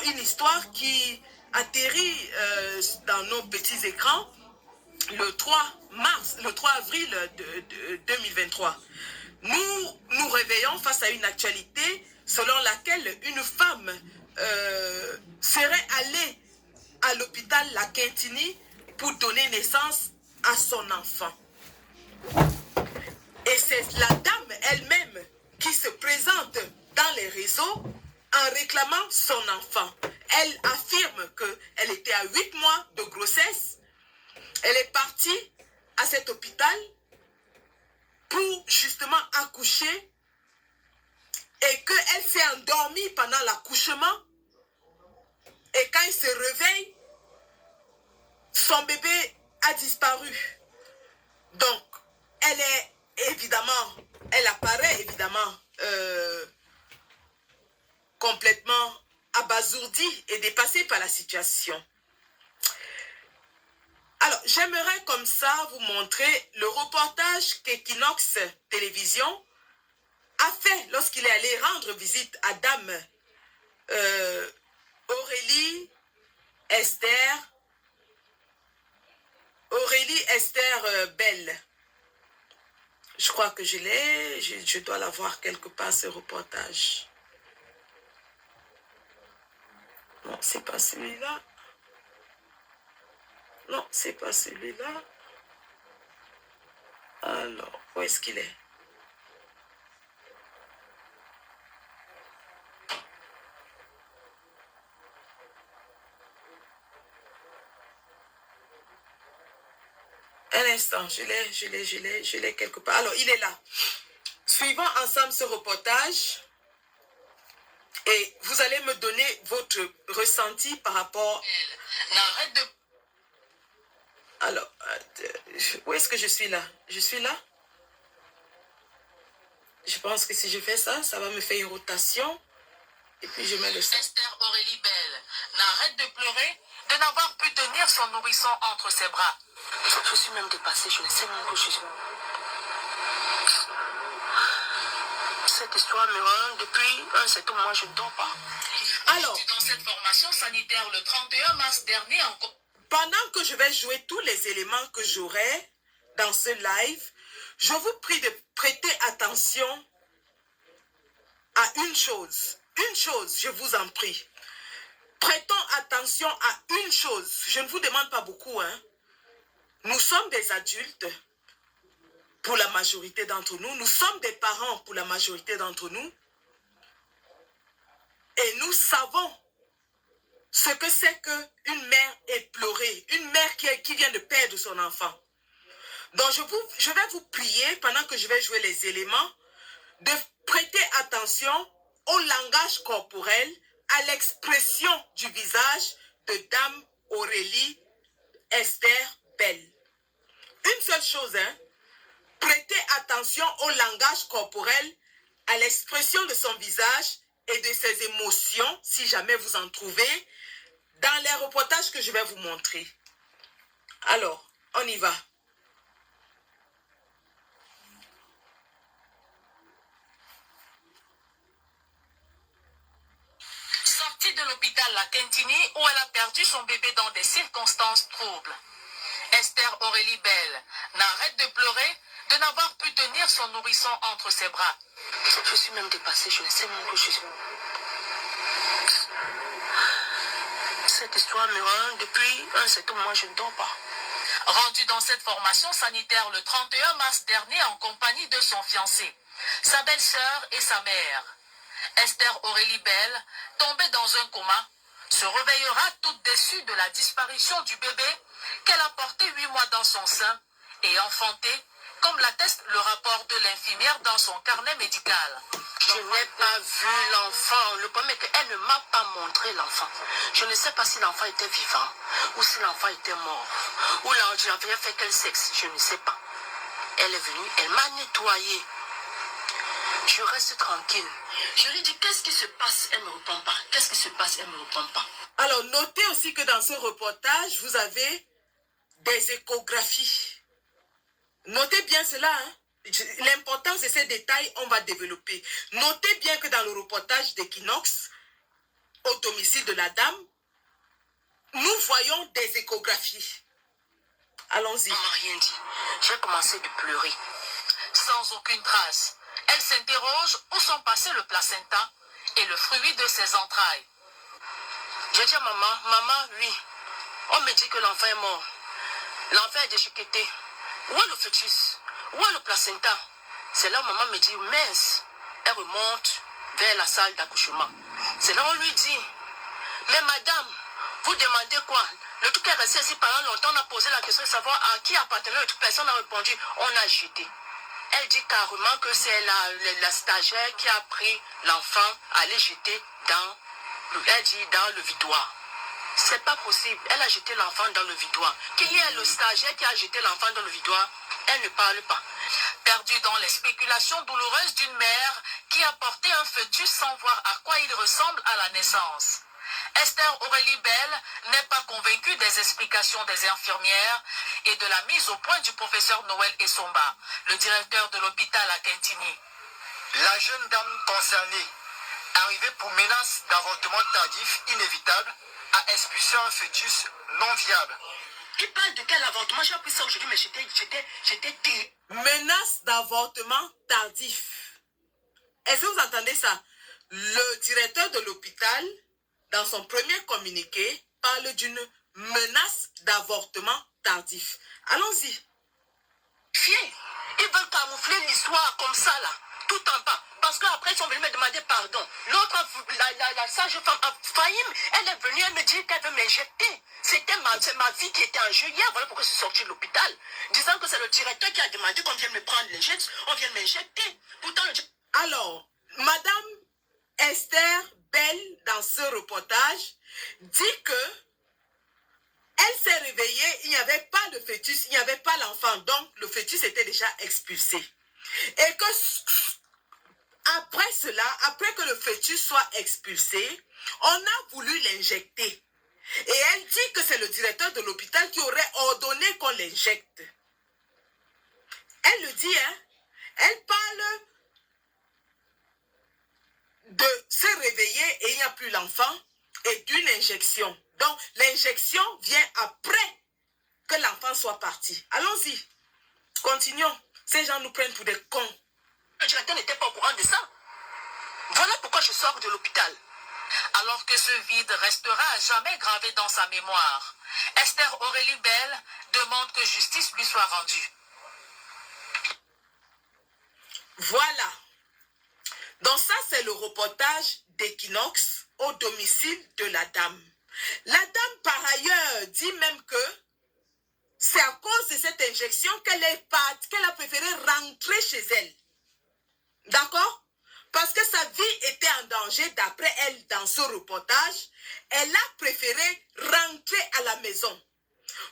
une histoire qui atterrit dans nos petits écrans le 3 avril 2023. Nous nous réveillons face à une actualité selon laquelle une femme serait allée à l'hôpital La Quintini pour donner naissance à son enfant. Et c'est la dame elle-même qui se présente dans les réseaux en réclamant son enfant. Elle affirme qu'elle était à 8 mois de grossesse. Elle est partie à cet hôpital pour justement accoucher et qu'elle s'est endormie pendant l'accouchement. Et quand elle se réveille, son bébé a disparu. Donc, elle apparaît évidemment complètement abasourdie et dépassée par la situation. Alors, j'aimerais comme ça vous montrer le reportage qu'Equinox Télévision a fait lorsqu'il est allé rendre visite à Dame Aurélie Esther Belle. Je crois que je l'ai, je dois l'avoir quelque part, ce reportage. Non, c'est pas celui-là. Non, c'est pas celui-là. Alors, où est-ce qu'il est? Un instant, je l'ai quelque part. Alors, il est là. Suivons ensemble ce reportage et vous allez me donner votre ressenti par rapport... N'arrête de... Alors, où est-ce que je suis là? Je suis là? Je pense que si je fais ça, ça va me faire une rotation. Et puis je mets le son. Esther Aurélie Belle n'arrête de pleurer de n'avoir pu tenir son nourrisson entre ses bras. Je suis même dépassée, je ne sais même où je suis. Cette histoire me rend depuis un certain moment, je ne dors pas. Alors, dans cette formation sanitaire le 31 mars dernier, pendant que je vais jouer tous les éléments que j'aurai dans ce live, je vous prie de prêter attention à une chose. Une chose, je vous en prie. Prêtons attention à une chose. Je ne vous demande pas beaucoup, hein. Nous sommes des adultes pour la majorité d'entre nous. Nous sommes des parents pour la majorité d'entre nous. Et nous savons ce que c'est qu'une mère éplorée, une mère qui vient de perdre son enfant. Donc je vais vous prier, pendant que je vais jouer les éléments, de prêter attention au langage corporel, à l'expression du visage de Dame Aurélie Esther Belle. Une seule chose, hein, prêtez attention au langage corporel, à l'expression de son visage et de ses émotions, si jamais vous en trouvez, dans les reportages que je vais vous montrer. Alors, on y va. Sortie de l'hôpital La Quintini où elle a perdu son bébé dans des circonstances troubles. Esther Aurélie Belle n'arrête de pleurer de n'avoir pu tenir son nourrisson entre ses bras. Je suis même dépassée, je ne sais même où je suis. Cette histoire me rend depuis un certain moment, je ne dors pas. Rendue dans cette formation sanitaire le 31 mars dernier en compagnie de son fiancé, sa belle-sœur et sa mère. Esther Aurélie Belle, tombée dans un coma, se réveillera toute déçue de la disparition du bébé qu'elle a porté 8 mois dans son sein et enfanté, comme l'atteste le rapport de l'infirmière dans son carnet médical. Je n'ai pas vu l'enfant. Le problème est qu'elle ne m'a pas montré l'enfant. Je ne sais pas si l'enfant était vivant ou si l'enfant était mort. Ou j'avais fait quel sexe, je ne sais pas. Elle est venue, elle m'a nettoyé. Je reste tranquille. Je lui dis, qu'est-ce qui se passe? Elle ne me répond pas. Qu'est-ce qui se passe? Elle ne me répond pas. Alors, notez aussi que dans ce reportage, vous avez des échographies. Notez bien cela, hein. L'importance de ces détails, on va développer. Notez bien que dans le reportage d'Equinox, au domicile de la dame, nous voyons des échographies. Allons-y. On m'a rien dit. J'ai commencé de pleurer. Sans aucune trace. Elle s'interroge où sont passés le placenta et le fruit de ses entrailles. J'ai dit à maman, oui. On me dit que l'enfant est mort. L'enfant est déchiqueté. Où est le fœtus? Où est le placenta? C'est là où maman me dit, mince. Elle remonte vers la salle d'accouchement. C'est là où on lui dit, mais madame, vous demandez quoi? Le truc est resté ici pendant longtemps. On a posé la question de savoir à qui appartenait le truc. Personne n'a répondu. On a jeté. Elle dit carrément que c'est la stagiaire qui a pris l'enfant à aller jeter dans le vidoir. C'est pas possible. Elle a jeté l'enfant dans le vidoir. Qui est le stagiaire qui a jeté l'enfant dans le vidoir? Elle ne parle pas. Perdue dans les spéculations douloureuses d'une mère qui a porté un fœtus sans voir à quoi il ressemble à la naissance. Esther Aurélie Bell n'est pas convaincue des explications des infirmières et de la mise au point du professeur Noël Essomba, le directeur de l'hôpital à Kentini. La jeune dame concernée, arrivée pour menace d'avortement tardif inévitable, a expulsé un fœtus non viable. Il parle de quel avortement? J'ai appris ça aujourd'hui, mais j'étais... Menace d'avortement tardif. Est-ce que vous entendez ça? Le directeur de l'hôpital, dans son premier communiqué, parle d'une menace d'avortement tardif. Allons-y. Ils veulent camoufler l'histoire comme ça, là, tout en bas. Parce qu'après, ils sont venus me demander pardon. L'autre, la sage-femme, Fahim, elle est venue, elle me dit qu'elle veut m'injecter. C'était ma vie qui était en jeu hier. Voilà pourquoi je suis sortie de l'hôpital. Disant que c'est le directeur qui a demandé qu'on vienne me prendre l'injection. On vient m'injecter. Pourtant, Alors, Madame Esther Bell, dans ce reportage, dit que elle s'est réveillée, il n'y avait pas de fœtus, il n'y avait pas l'enfant. Donc, le fœtus était déjà expulsé. Et que après cela, après que le fœtus soit expulsé, on a voulu l'injecter. Et elle dit que c'est le directeur de l'hôpital qui aurait ordonné qu'on l'injecte. Elle le dit, hein. Elle parle de se réveiller et il n'y a plus l'enfant et d'une injection. Donc, l'injection vient après que l'enfant soit parti. Allons-y. Continuons. Ces gens nous prennent pour des cons. le directeur n'était pas au courant de ça. Voilà pourquoi je sors de l'hôpital. Alors que ce vide restera à jamais gravé dans sa mémoire, Esther Aurélie Bell demande que justice lui soit rendue. Voilà. Donc ça, c'est le reportage d'Equinox au domicile de la dame. La dame, par ailleurs, dit même que c'est à cause de cette injection qu'elle a préféré rentrer chez elle. D'accord? Parce que sa vie était en danger, d'après elle, dans ce reportage, elle a préféré rentrer à la maison.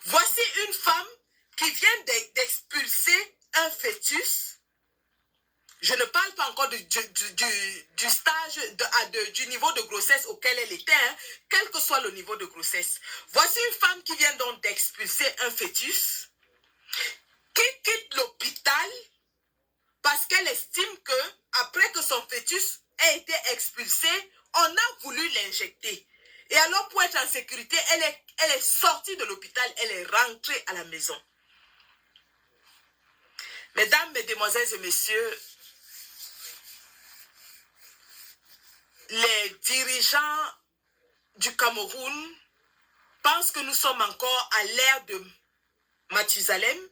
Voici une femme qui vient d'expulser un fœtus. Je ne parle pas encore du stage, du niveau de grossesse auquel elle était, hein, quel que soit le niveau de grossesse. Voici une femme qui vient donc d'expulser un fœtus, qui quitte l'hôpital parce qu'elle estime que, après que son fœtus ait été expulsé, on a voulu l'injecter. Et alors, pour être en sécurité, elle est sortie de l'hôpital, elle est rentrée à la maison. Mesdames, mesdemoiselles et messieurs, les dirigeants du Cameroun pensent que nous sommes encore à l'ère de Mathusalem,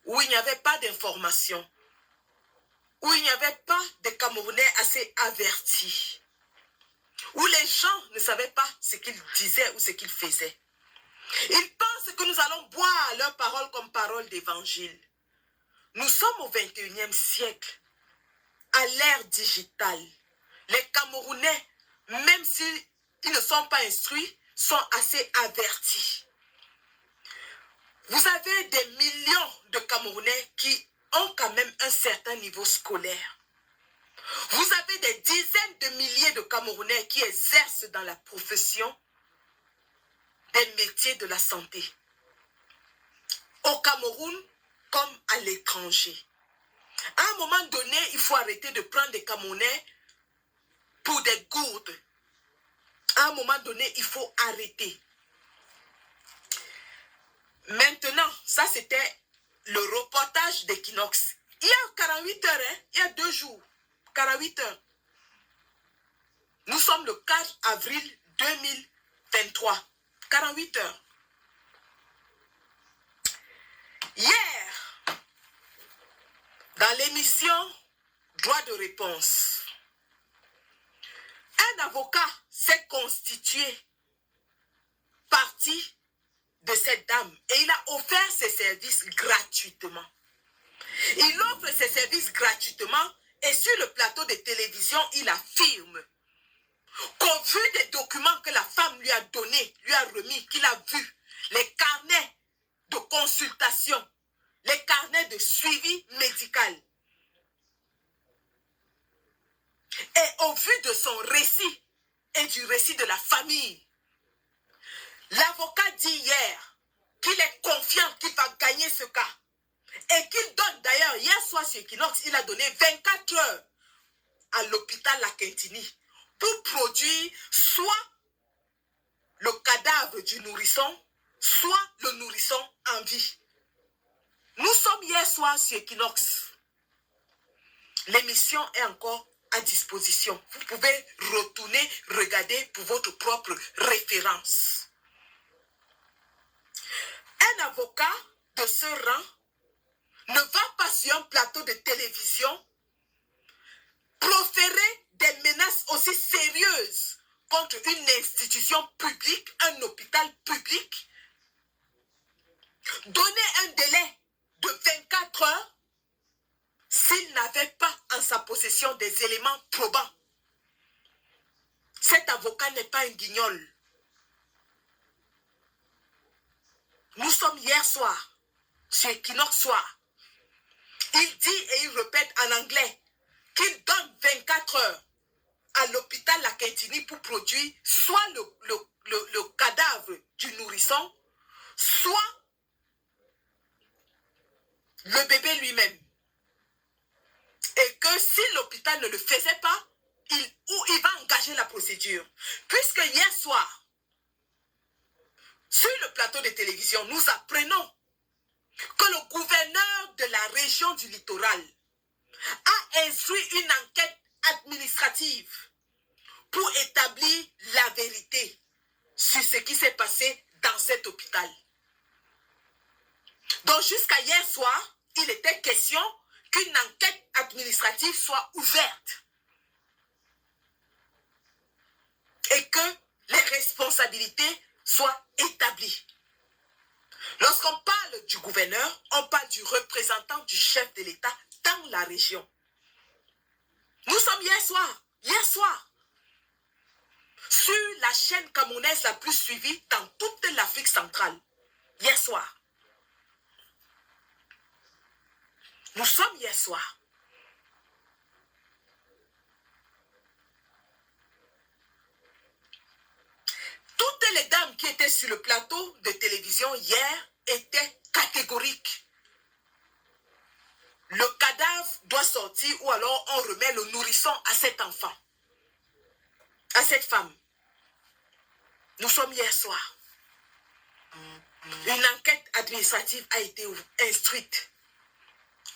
où il n'y avait pas d'information, où il n'y avait pas de Camerounais assez avertis, où les gens ne savaient pas ce qu'ils disaient ou ce qu'ils faisaient. Ils pensent que nous allons boire leurs paroles comme paroles d'évangile. Nous sommes au 21e siècle, à l'ère digitale. Les Camerounais, même s'ils ne sont pas instruits, sont assez avertis. Vous avez des millions de Camerounais qui ont quand même un certain niveau scolaire. Vous avez des dizaines de milliers de Camerounais qui exercent dans la profession des métiers de la santé. Au Cameroun comme à l'étranger. À un moment donné, il faut arrêter de prendre des Camerounais pour des gourdes. À un moment donné, il faut arrêter. Maintenant, ça c'était le reportage d'Equinox. Il y a 48 heures, hein? Il y a 2 jours. 48 heures. Nous sommes le 4 avril 2023. 48 heures. Hier, dans l'émission Droit de réponse, un avocat s'est constitué partie de cette dame et il a offert ses services gratuitement. Il offre ses services gratuitement et sur le plateau de télévision, il affirme qu'au vu des documents que la femme lui a donnés, lui a remis, qu'il a vus, les carnets de consultation, les carnets de suivi médical, et au vu de son récit et du récit de la famille, l'avocat dit hier qu'il est confiant qu'il va gagner ce cas et qu'il donne d'ailleurs, hier soir sur Equinox, il a donné 24 heures à l'hôpital La Quintini pour produire soit le cadavre du nourrisson, soit le nourrisson en vie. Nous sommes hier soir sur Equinox. L'émission est encore à disposition. Vous pouvez retourner, regarder pour votre propre référence. Un avocat de ce rang ne va pas sur un plateau de télévision proférer des menaces aussi sérieuses contre une institution publique, un hôpital public, donner un délai de 24 heures s'il n'avait pas en sa possession des éléments probants. Cet avocat n'est pas un guignol. Nous sommes hier soir, sur Equinox soir. Il dit et il répète en anglais qu'il donne 24 heures à l'hôpital La Quintini pour produire soit le cadavre du nourrisson, soit le bébé lui-même. Et que si l'hôpital ne le faisait pas, il va engager la procédure. Puisque hier soir, sur le plateau de télévision, nous apprenons que le gouverneur de la région du littoral a instruit une enquête administrative pour établir la vérité sur ce qui s'est passé dans cet hôpital. Donc jusqu'à hier soir, il était question qu'une enquête administrative soit ouverte et que les responsabilités soient établies. Lorsqu'on parle du gouverneur, on parle du représentant du chef de l'État dans la région. Nous sommes hier soir, sur la chaîne camerounaise la plus suivie dans toute l'Afrique centrale. Hier soir. Nous sommes hier soir. Toutes les dames qui étaient sur le plateau de télévision hier étaient catégoriques. Le cadavre doit sortir ou alors on remet le nourrisson à cet enfant, à cette femme. Nous sommes hier soir. Une enquête administrative a été instruite,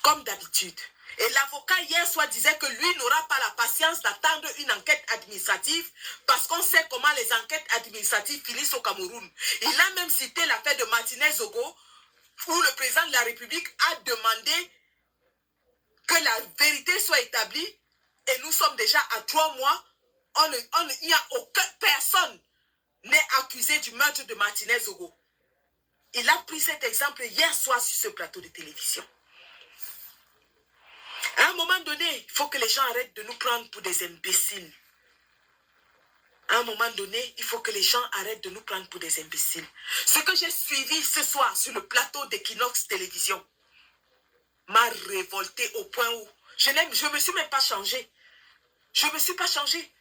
comme d'habitude. Et l'avocat hier soir disait que lui n'aura pas la patience d'attendre une enquête administrative parce qu'on sait comment les enquêtes administratives finissent au Cameroun. Il a même cité l'affaire de Martinez Zogo où le président de la République a demandé que la vérité soit établie et nous sommes déjà à 3 mois. Il n'y a aucune personne n'est accusé du meurtre de Martinez Zogo. Il a pris cet exemple hier soir sur ce plateau de télévision. À un moment donné, il faut que les gens arrêtent de nous prendre pour des imbéciles. À un moment donné, il faut que les gens arrêtent de nous prendre pour des imbéciles. Ce que j'ai suivi ce soir sur le plateau d'Equinox Télévision m'a révolté au point où je ne me suis même pas changé. Je ne me suis pas changé.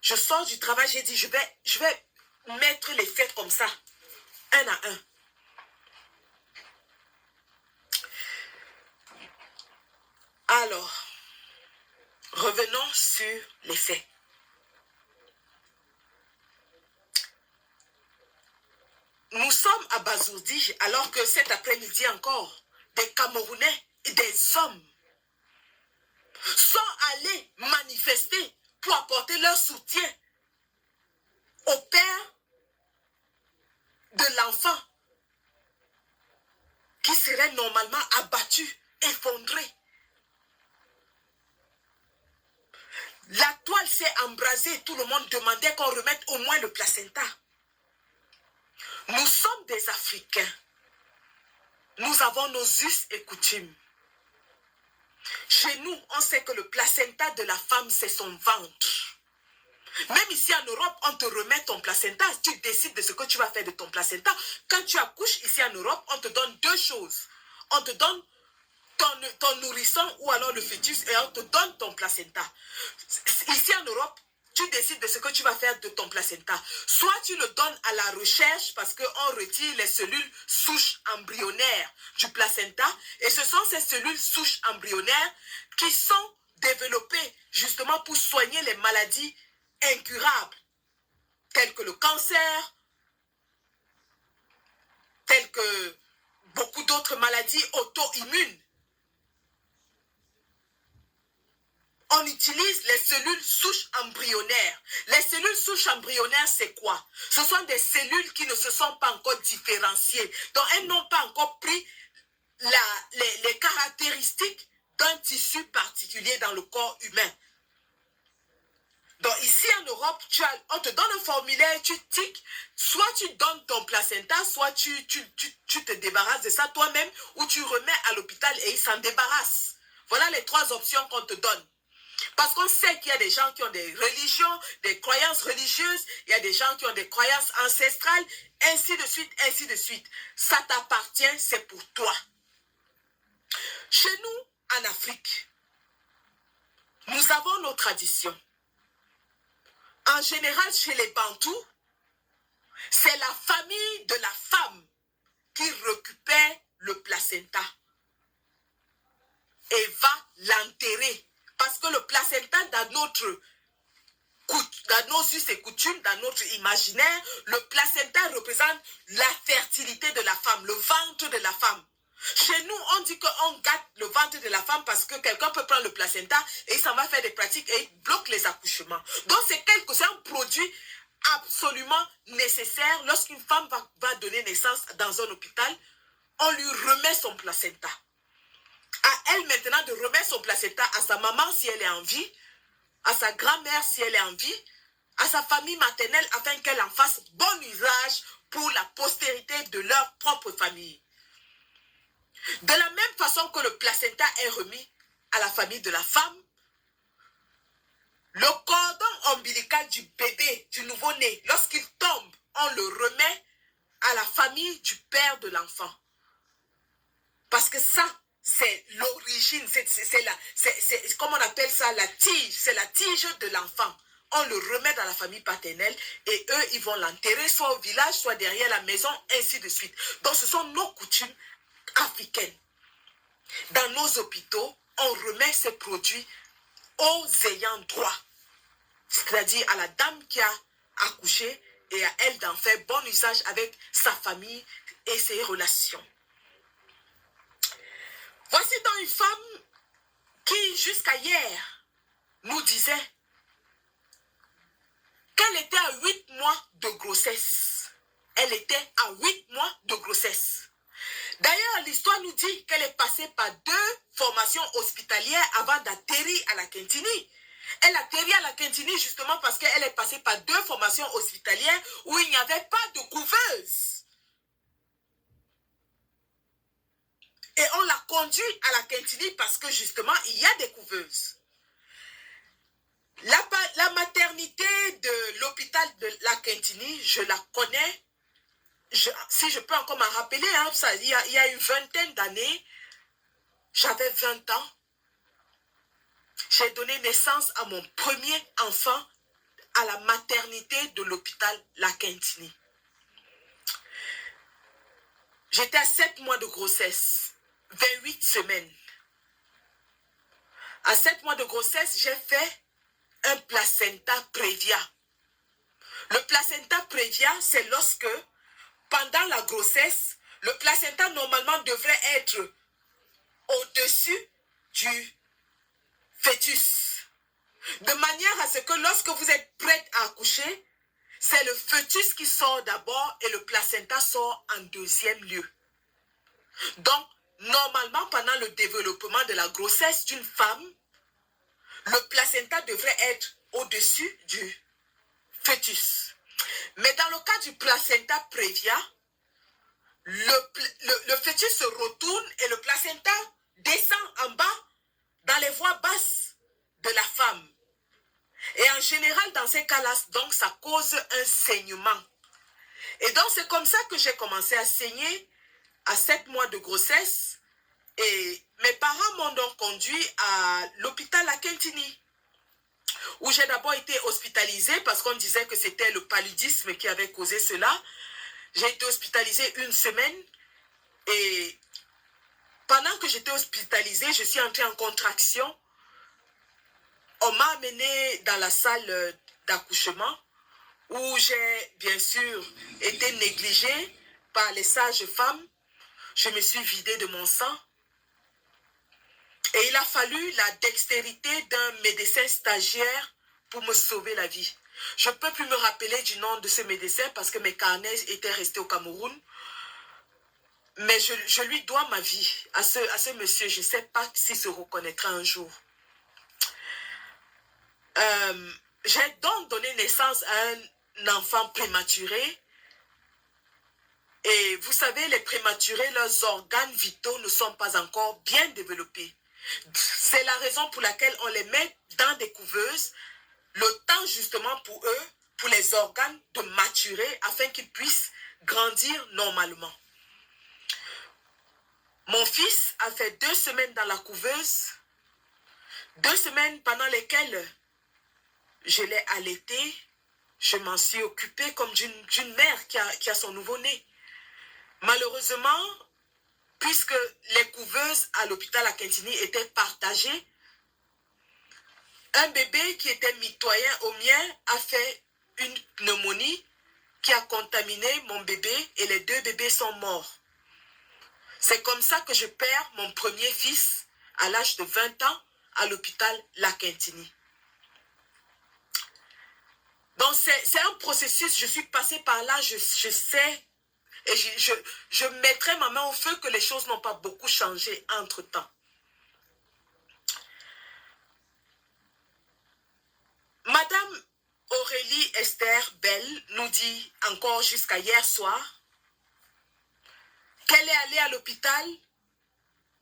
Je sors du travail, j'ai dit, je vais mettre les faits comme ça, un à un. Alors, revenons sur les faits. abasourdi alors que cet après-midi encore, des Camerounais et des hommes sont allés manifester pour apporter leur soutien au père de l'enfant qui serait normalement abattu, effondré. La toile s'est embrasée, tout le monde demandait qu'on remette au moins le placenta. Nous sommes des Africains. Nous avons nos us et coutumes. Chez nous, on sait que le placenta de la femme, c'est son ventre. Même ici en Europe, on te remet ton placenta. Tu décides de ce que tu vas faire de ton placenta. Quand tu accouches ici en Europe, on te donne deux choses. On te donne ton nourrisson ou alors le fœtus et on te donne ton placenta. Ici en Europe, tu décides de ce que tu vas faire de ton placenta. Soit tu le donnes à la recherche parce qu'on retire les cellules souches embryonnaires du placenta et ce sont ces cellules souches embryonnaires qui sont développées justement pour soigner les maladies incurables telles que le cancer, telles que beaucoup d'autres maladies auto-immunes. On utilise les cellules souches embryonnaires. Les cellules souches embryonnaires, c'est quoi? Ce sont des cellules qui ne se sont pas encore différenciées. Donc, elles n'ont pas encore pris les caractéristiques d'un tissu particulier dans le corps humain. Donc, ici en Europe, on te donne un formulaire, tu tiques, soit tu donnes ton placenta, soit tu te débarrasses de ça toi-même, ou tu remets à l'hôpital et ils s'en débarrassent. Voilà les trois options qu'on te donne. Parce qu'on sait qu'il y a des gens qui ont des religions, des croyances religieuses, il y a des gens qui ont des croyances ancestrales, ainsi de suite, ainsi de suite. Ça t'appartient, c'est pour toi. Chez nous, en Afrique, nous avons nos traditions. En général, chez les Bantous, c'est la famille de la femme qui récupère le placenta et va l'enterrer. Parce que le placenta, dans nos us et coutumes, dans notre imaginaire, le placenta représente la fertilité de la femme, le ventre de la femme. Chez nous, on dit qu'on gâte le ventre de la femme parce que quelqu'un peut prendre le placenta et il s'en va faire des pratiques et il bloque les accouchements. Donc, c'est un produit absolument nécessaire. Lorsqu'une femme va donner naissance dans un hôpital, on lui remet son placenta. À elle maintenant de remettre son placenta à sa maman si elle est en vie, à sa grand-mère si elle est en vie, à sa famille maternelle afin qu'elle en fasse bon usage pour la postérité de leur propre famille. De la même façon que le placenta est remis à la famille de la femme, le cordon ombilical du bébé, du nouveau-né, lorsqu'il tombe, on le remet à la famille du père de l'enfant. Parce que ça, c'est l'origine, c'est comme on appelle ça, la tige, c'est la tige de l'enfant. On le remet dans la famille paternelle et eux, ils vont l'enterrer soit au village, soit derrière la maison, ainsi de suite. Donc, ce sont nos coutumes africaines. Dans nos hôpitaux, on remet ces produits aux ayants droit, c'est-à-dire à la dame qui a accouché et à elle d'en faire bon usage avec sa famille et ses relations. Voici donc une femme qui, jusqu'à hier, nous disait qu'elle était à 8 mois de grossesse. Elle était à 8 mois de grossesse. D'ailleurs, l'histoire nous dit qu'elle est passée par 2 formations hospitalières avant d'atterrir à la Quintini. Elle atterrit à la Quintini justement parce qu'elle est passée par 2 formations hospitalières où il n'y avait pas de couveuse. Et on l'a conduit à la Quintini parce que justement, il y a des couveuses. La maternité de l'hôpital de la Quintini, je la connais. Si je peux encore m'en rappeler, hein, il y a une vingtaine d'années, j'avais 20 ans. J'ai donné naissance à mon premier enfant à la maternité de l'hôpital La Quintini. J'étais à 7 mois de grossesse, 28 semaines. À 7 mois de grossesse, j'ai fait un placenta prévia. Le placenta prévia, c'est lorsque pendant la grossesse, le placenta normalement devrait être au-dessus du fœtus. De manière à ce que lorsque vous êtes prête à accoucher, c'est le fœtus qui sort d'abord et le placenta sort en deuxième lieu. Donc, normalement, pendant le développement de la grossesse d'une femme, le placenta devrait être au-dessus du fœtus. Mais dans le cas du placenta prévia, le fœtus se retourne et le placenta descend en bas dans les voies basses de la femme. Et en général, dans ces cas-là, donc, ça cause un saignement. Et donc, c'est comme ça que j'ai commencé à saigner à 7 mois de grossesse. Et mes parents m'ont donc conduit à l'hôpital à Kentini, où j'ai d'abord été hospitalisée parce qu'on disait que c'était le paludisme qui avait causé cela. J'ai été hospitalisée 1 semaine et pendant que j'étais hospitalisée, je suis entrée en contraction. On m'a amenée dans la salle d'accouchement où j'ai bien sûr été négligée par les sages-femmes. Je me suis vidée de mon sang. Et il a fallu la dextérité d'un médecin stagiaire pour me sauver la vie. Je ne peux plus me rappeler du nom de ce médecin parce que mes carnets étaient restés au Cameroun. Mais je lui dois ma vie à ce monsieur. Je ne sais pas s'il se reconnaîtra un jour. J'ai donc donné naissance à un enfant prématuré. Et vous savez, les prématurés, leurs organes vitaux ne sont pas encore bien développés. C'est la raison pour laquelle on les met dans des couveuses, le temps justement pour eux, pour les organes de maturer afin qu'ils puissent grandir normalement. Mon fils a fait 2 semaines dans la couveuse, 2 semaines pendant lesquelles je l'ai allaité, je m'en suis occupée comme d'une mère qui a son nouveau-né. Malheureusement, puisque les couveuses à l'hôpital à Kentini étaient partagées, un bébé qui était mitoyen au mien a fait une pneumonie qui a contaminé mon bébé et les 2 bébés sont morts. C'est comme ça que je perds mon premier fils à l'âge de 20 ans à l'hôpital La Kentini. Donc c'est un processus, je suis passée par là, je sais, et je mettrai ma main au feu que les choses n'ont pas beaucoup changé entre-temps. Madame Aurélie Esther Bell nous dit encore jusqu'à hier soir qu'elle est allée à l'hôpital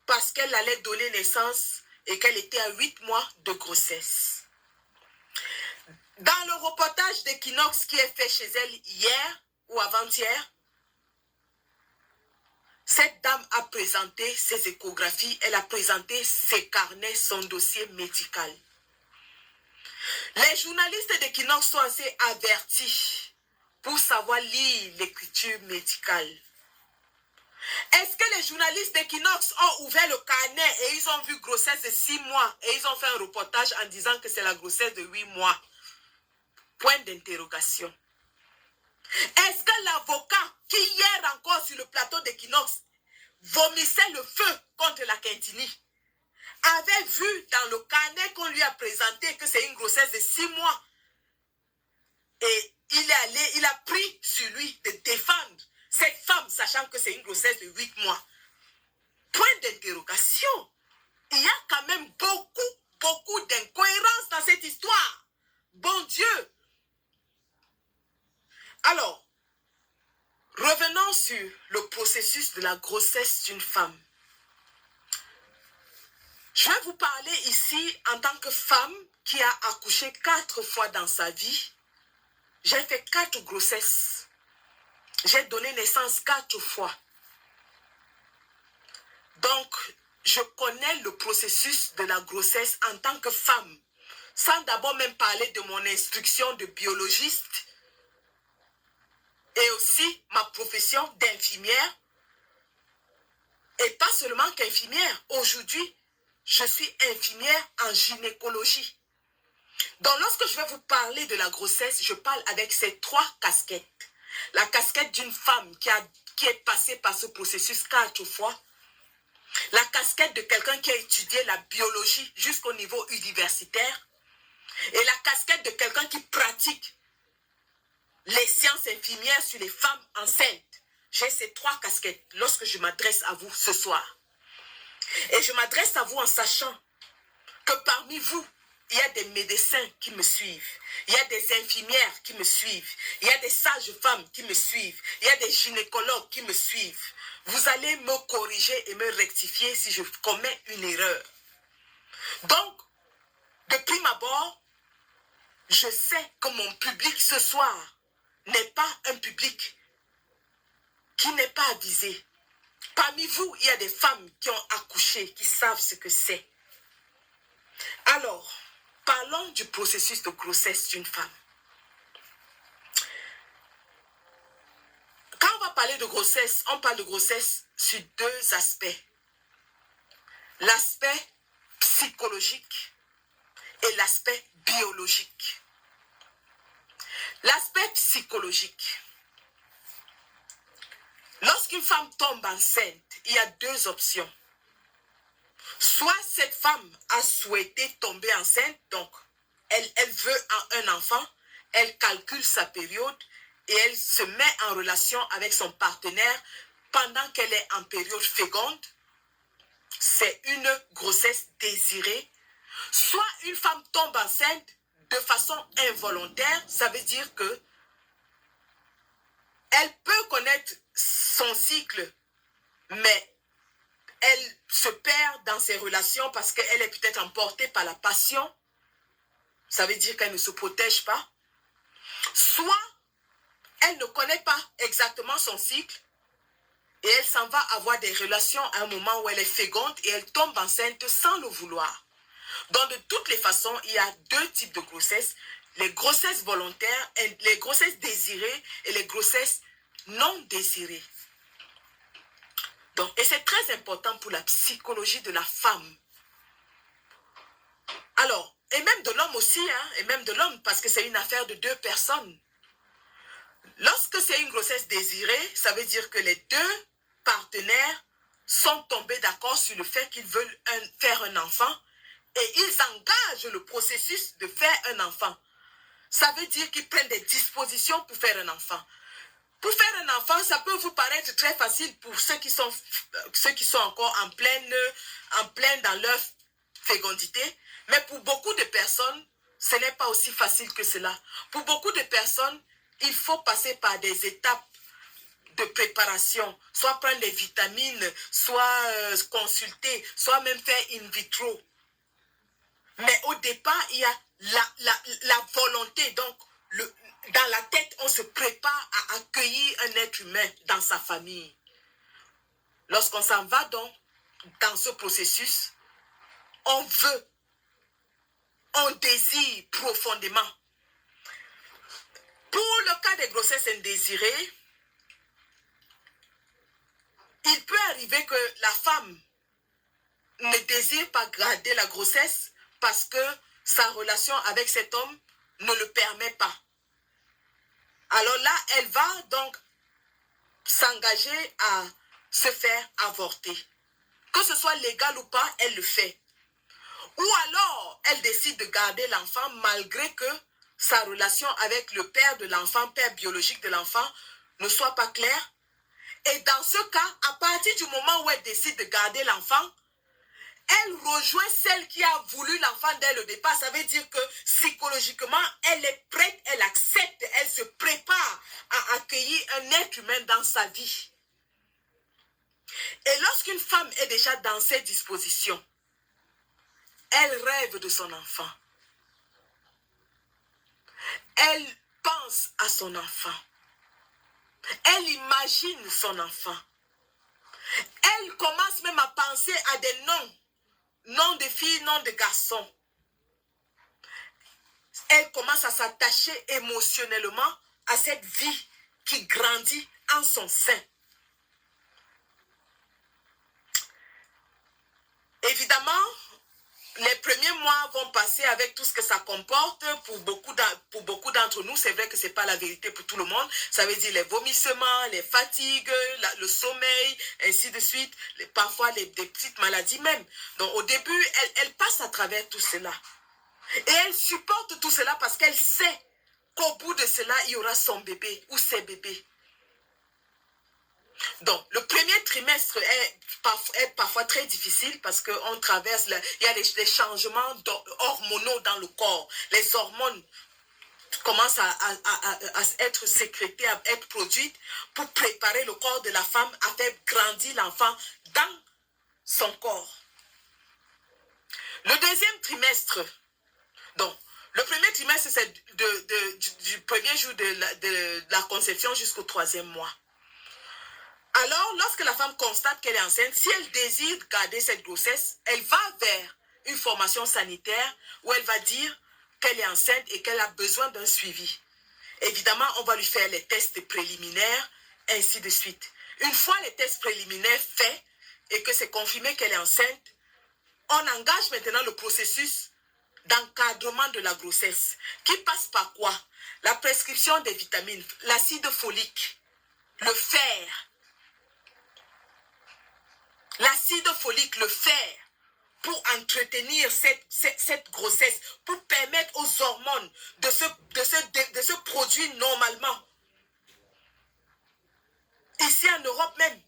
parce qu'elle allait donner naissance et qu'elle était à 8 mois de grossesse. Dans le reportage d'Equinox qui est fait chez elle hier ou avant-hier, cette dame a présenté ses échographies, elle a présenté ses carnets, son dossier médical. Les journalistes d'Equinox sont assez avertis pour savoir lire l'écriture médicale. Est-ce que les journalistes d'Equinox ont ouvert le carnet et ils ont vu grossesse de 6 mois et ils ont fait un reportage en disant que c'est la grossesse de 8 mois? Point d'interrogation. Est-ce que l'avocat qui hier encore sur le plateau d'Equinox vomissait le feu contre la Kentini avait vu dans le carnet qu'on lui a présenté que c'est une grossesse de 6 mois et il a pris sur lui de défendre cette femme sachant que c'est une grossesse de 8 mois? Point d'interrogation. Il y a quand même beaucoup d'incohérences dans cette histoire. Bon Dieu. Alors, revenons sur le processus de la grossesse d'une femme. Je vais vous parler ici en tant que femme qui a accouché 4 fois dans sa vie. J'ai fait 4 grossesses. J'ai donné naissance 4 fois. Donc, je connais le processus de la grossesse en tant que femme, sans d'abord même parler de mon instruction de biologiste et aussi ma profession d'infirmière. Et pas seulement qu'infirmière. Aujourd'hui, je suis infirmière en gynécologie. Donc, lorsque je vais vous parler de la grossesse, je parle avec ces 3 casquettes. la casquette d'une femme qui est passée par ce processus 4 fois, la casquette de quelqu'un qui a étudié la biologie jusqu'au niveau universitaire, et la casquette de quelqu'un qui pratique les sciences infirmières sur les femmes enceintes. J'ai ces 3 casquettes lorsque je m'adresse à vous ce soir. Et je m'adresse à vous en sachant que parmi vous, il y a des médecins qui me suivent. Il y a des infirmières qui me suivent. Il y a des sages-femmes qui me suivent. Il y a des gynécologues qui me suivent. Vous allez me corriger et me rectifier si je commets une erreur. Donc, de prime abord, je sais que mon public ce soir n'est pas un public qui n'est pas avisé. Parmi vous, il y a des femmes qui ont accouché, qui savent ce que c'est. Alors, parlons du processus de grossesse d'une femme. Quand on va parler de grossesse, on parle de grossesse sur 2 aspects. L'aspect psychologique et l'aspect biologique. L'aspect psychologique. Lorsqu'une femme tombe enceinte, il y a 2 options. Soit cette femme a souhaité tomber enceinte, donc elle veut un enfant, elle calcule sa période et elle se met en relation avec son partenaire pendant qu'elle est en période féconde. C'est une grossesse désirée. Soit une femme tombe enceinte de façon involontaire, ça veut dire que elle peut connaître son cycle, mais elle se perd dans ses relations parce qu'elle est peut-être emportée par la passion. Ça veut dire qu'elle ne se protège pas. Soit elle ne connaît pas exactement son cycle et elle s'en va avoir des relations à un moment où elle est féconde et elle tombe enceinte sans le vouloir. Donc de toutes les façons, il y a 2 types de grossesses. Les grossesses volontaires, les grossesses désirées et les grossesses non désirées. Donc, et c'est très important pour la psychologie de la femme. Alors, et même de l'homme aussi, et même de l'homme, parce que c'est une affaire de 2 personnes. Lorsque c'est une grossesse désirée, ça veut dire que les 2 partenaires sont tombés d'accord sur le fait qu'ils veulent faire un enfant et ils engagent le processus de faire un enfant. Ça veut dire qu'ils prennent des dispositions pour faire un enfant. Pour faire un enfant, ça peut vous paraître très facile pour ceux qui sont encore en pleine dans leur fécondité, mais pour beaucoup de personnes, ce n'est pas aussi facile que cela. Pour beaucoup de personnes, il faut passer par des étapes de préparation, soit prendre des vitamines, soit consulter, soit même faire in vitro. Mais au départ, il y a la volonté. Donc, dans la tête, on se prépare à accueillir un être humain dans sa famille. Lorsqu'on s'en va donc dans ce processus, on veut, on désire profondément. Pour le cas des grossesses indésirées, il peut arriver que la femme ne désire pas garder la grossesse parce que sa relation avec cet homme ne le permet pas. Alors là, elle va donc s'engager à se faire avorter. Que ce soit légal ou pas, elle le fait. Ou alors, elle décide de garder l'enfant malgré que sa relation avec le père de l'enfant, père biologique de l'enfant, ne soit pas claire. Et dans ce cas, à partir du moment où elle décide de garder l'enfant, elle rejoint celle qui a voulu l'enfant dès le départ. Ça veut dire que psychologiquement, elle est prête, elle accepte, elle se prépare à accueillir un être humain dans sa vie. Et lorsqu'une femme est déjà dans ces dispositions, elle rêve de son enfant. Elle pense à son enfant. Elle imagine son enfant. Elle commence même à penser à des noms. Nom de filles, nom de garçons. Elle commence à s'attacher émotionnellement à cette vie qui grandit en son sein. Évidemment, les premiers mois vont passer avec tout ce que ça comporte. Pour beaucoup d'entre nous, c'est vrai que ce n'est pas la vérité pour tout le monde. Ça veut dire les vomissements, les fatigues, le sommeil, ainsi de suite. Parfois, des petites maladies même. Donc, au début, elle passe à travers tout cela. Et elle supporte tout cela parce qu'elle sait qu'au bout de cela, il y aura son bébé ou ses bébés. Donc, le premier trimestre est parfois très difficile parce qu'on traverse, il y a des changements hormonaux dans le corps. Les hormones commencent à être sécrétées, à être produites pour préparer le corps de la femme à faire grandir l'enfant dans son corps. Le deuxième trimestre, donc, le premier trimestre, c'est du premier jour de la conception jusqu'au 3e mois. Alors, lorsque la femme constate qu'elle est enceinte, si elle désire garder cette grossesse, elle va vers une formation sanitaire où elle va dire qu'elle est enceinte et qu'elle a besoin d'un suivi. Évidemment, on va lui faire les tests préliminaires, ainsi de suite. Une fois les tests préliminaires faits et que c'est confirmé qu'elle est enceinte, on engage maintenant le processus d'encadrement de la grossesse qui passe par quoi? La prescription des vitamines, l'acide folique, le fer. L'acide folique, le fer, pour entretenir cette grossesse, pour permettre aux hormones de se produire normalement. Ici en Europe même,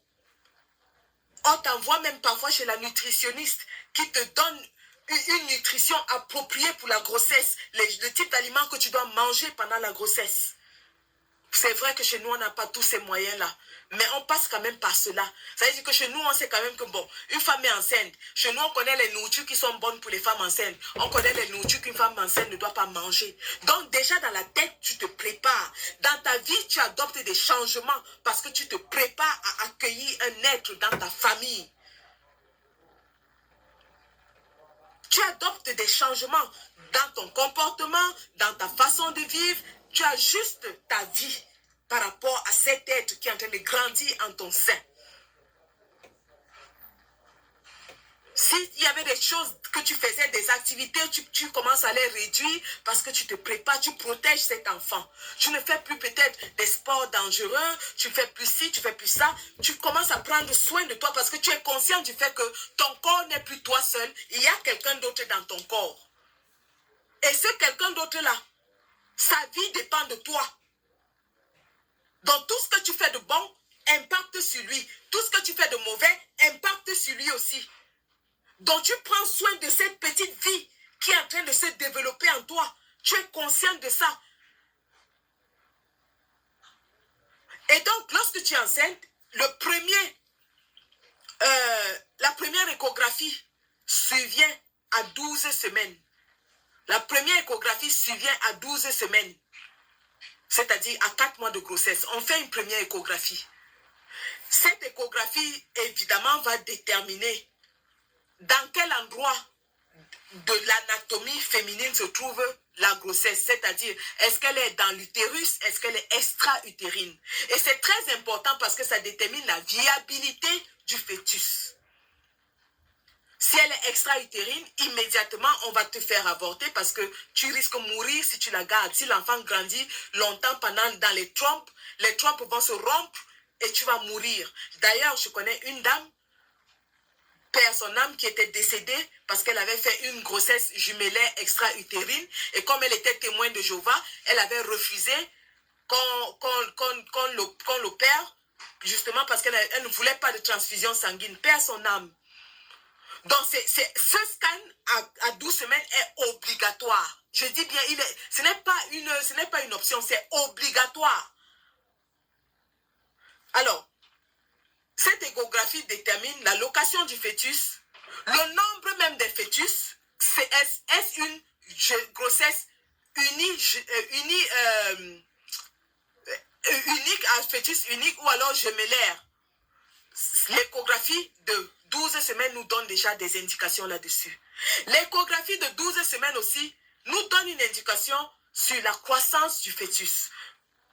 on t'envoie même parfois chez la nutritionniste qui te donne une nutrition appropriée pour la grossesse, le type d'aliments que tu dois manger pendant la grossesse. C'est vrai que chez nous, on n'a pas tous ces moyens-là. Mais on passe quand même par cela. Ça veut dire que chez nous, on sait quand même que, bon, une femme est enceinte. Chez nous, on connaît les nourritures qui sont bonnes pour les femmes enceintes. On connaît les nourritures qu'une femme enceinte ne doit pas manger. Donc, déjà, dans la tête, tu te prépares. Dans ta vie, tu adoptes des changements parce que tu te prépares à accueillir un être dans ta famille. Tu adoptes des changements dans ton comportement, dans ta façon de vivre. Tu ajustes ta vie par rapport à cet être qui est en train de grandir en ton sein. S'il y avait des choses que tu faisais, des activités, tu commences à les réduire parce que tu te prépares, tu protèges cet enfant. Tu ne fais plus peut-être des sports dangereux, tu fais plus ci, tu fais plus ça. Tu commences à prendre soin de toi parce que tu es conscient du fait que ton corps n'est plus toi seul. Il y a quelqu'un d'autre dans ton corps. Et ce quelqu'un d'autre-là, sa vie dépend de toi. Donc tout ce que tu fais de bon impacte sur lui. Tout ce que tu fais de mauvais impacte sur lui aussi. Donc tu prends soin de cette petite vie qui est en train de se développer en toi. Tu es conscient de ça. Et donc lorsque tu es enceinte, la première échographie survient à 12 semaines. La première échographie survient à 12 semaines. C'est-à-dire à 4 mois de grossesse. On fait une première échographie. Cette échographie, évidemment, va déterminer dans quel endroit de l'anatomie féminine se trouve la grossesse. C'est-à-dire, est-ce qu'elle est dans l'utérus, est-ce qu'elle est extra-utérine. Et c'est très important parce que ça détermine la viabilité du fœtus. Si elle est extra-utérine, immédiatement, on va te faire avorter parce que tu risques de mourir si tu la gardes. Si l'enfant grandit longtemps dans les trompes vont se rompre et tu vas mourir. D'ailleurs, je connais une dame, père son âme, qui était décédée parce qu'elle avait fait une grossesse jumellaire extra-utérine et comme elle était témoin de Jéhovah, elle avait refusé qu'on l'opère justement parce qu'elle ne voulait pas de transfusion sanguine. Père son âme. Donc, ce scan à 12 semaines est obligatoire. Je dis bien, ce n'est pas une option, c'est obligatoire. Alors, cette échographie détermine la location du fœtus, le nombre même des fœtus, est-ce une grossesse unique, un fœtus unique ou alors gemellaire. L'échographie de 12 semaines nous donne déjà des indications là-dessus. L'échographie de 12 semaines aussi nous donne une indication sur la croissance du fœtus,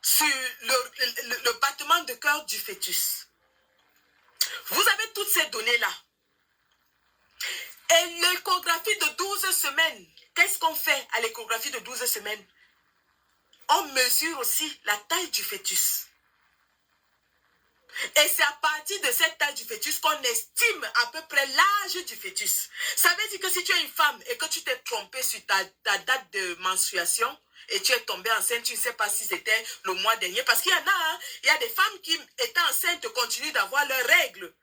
sur le battement de cœur du fœtus. Vous avez toutes ces données-là. Et l'échographie de 12 semaines, qu'est-ce qu'on fait à l'échographie de 12 semaines? On mesure aussi la taille du fœtus. Et c'est à partir de cette taille du fœtus qu'on estime à peu près l'âge du fœtus. Ça veut dire que si tu es une femme et que tu t'es trompée sur ta date de menstruation et tu es tombée enceinte, tu ne sais pas si c'était le mois dernier. Parce qu'il y en a, hein, il y a des femmes qui, étant enceintes, continuent d'avoir leurs règles.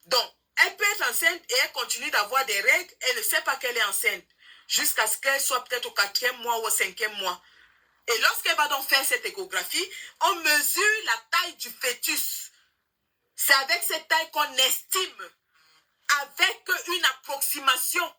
Donc, elle peut être enceinte et elle continue d'avoir des règles. Elle ne sait pas qu'elle est enceinte. Jusqu'à ce qu'elle soit peut-être au 4e mois ou au 5e mois. Et lorsqu'elle va donc faire cette échographie, on mesure la taille du fœtus. C'est avec cette taille qu'on estime, avec une approximation,